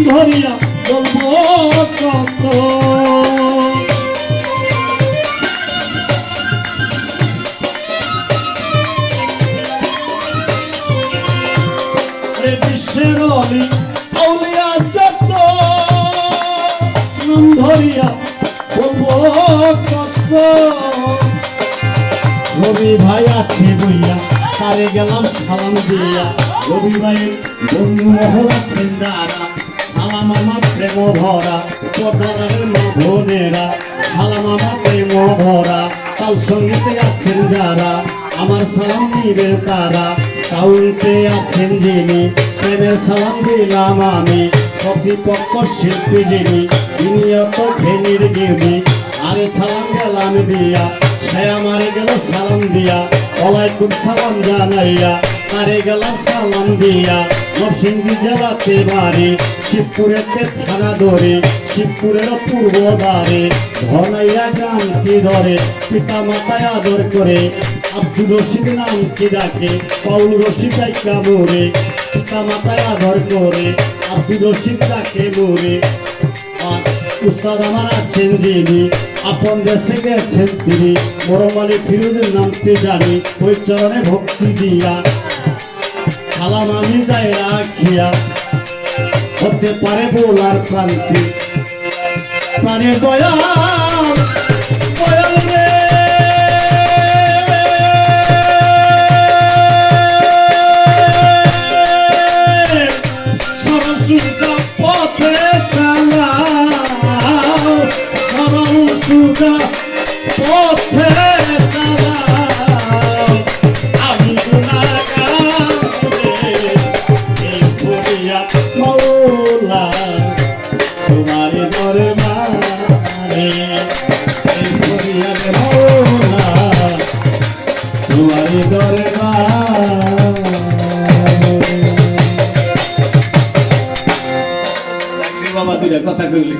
ধরিয়া বলবো কত বিশ্বের অলি আউলিয়া যত নাম ধরিয়া বলবো কত রবি ভাই আছে বইয়া তারে গেলাম সালাম দিয়া রবি ভাইয়ের বন্ধু মহল আছেন যারা সালাম আমার প্রেম ভরা পর্দারের মা বোনেরা সালাম আমার প্রেম ভরা তাল সঙ্গীতে আছেন যারা আমার সালাম দিবে তারা সাউন্ডে আছেন যিনি প্রেমের সালাম দিলাম আমি প্রতিপক্ষ শিল্পী যিনি ইনিয়ত ফেনির গিনি আরে সালাম গেলাম দিয়া সে আমারে গেল সালাম দিয়া ওয়ালাইকুম সালাম জানাইয়া আরে গেলাম সালাম দিয়া নরসিংদী জেলাতে বাড়ি শিবপুরেতে থানা ধরে শিবপুরের পূর্ব দ্বারে ধনাইয়া গান কি ধরে পিতা মাতায় আদর করে আব্দুল রশিদ নাম কি ডাকে পাউল রশিদ ডাইকা মোরে পিতা মাতায় আদর করে আব্দুল রশিদ ডাকে মোরে আর উস্তাদ আমার আছেন যিনি আপন দেশে গেছেন তিনি মরমালি ফিরোজের নামটি জানি ওই চরণে ভক্তি দিয়া সালাম আমি যাই রাখিয়া হতে পারে বলার প্রান্তি প্রাণের দয়াল দয়াল রে সরসুদা পথে চালাও সরসুদা পথে চালাও আমি মৌলা তোমার দরবারে মৌলা তোমার দরবারে বাবা দুইটা কথা কইলি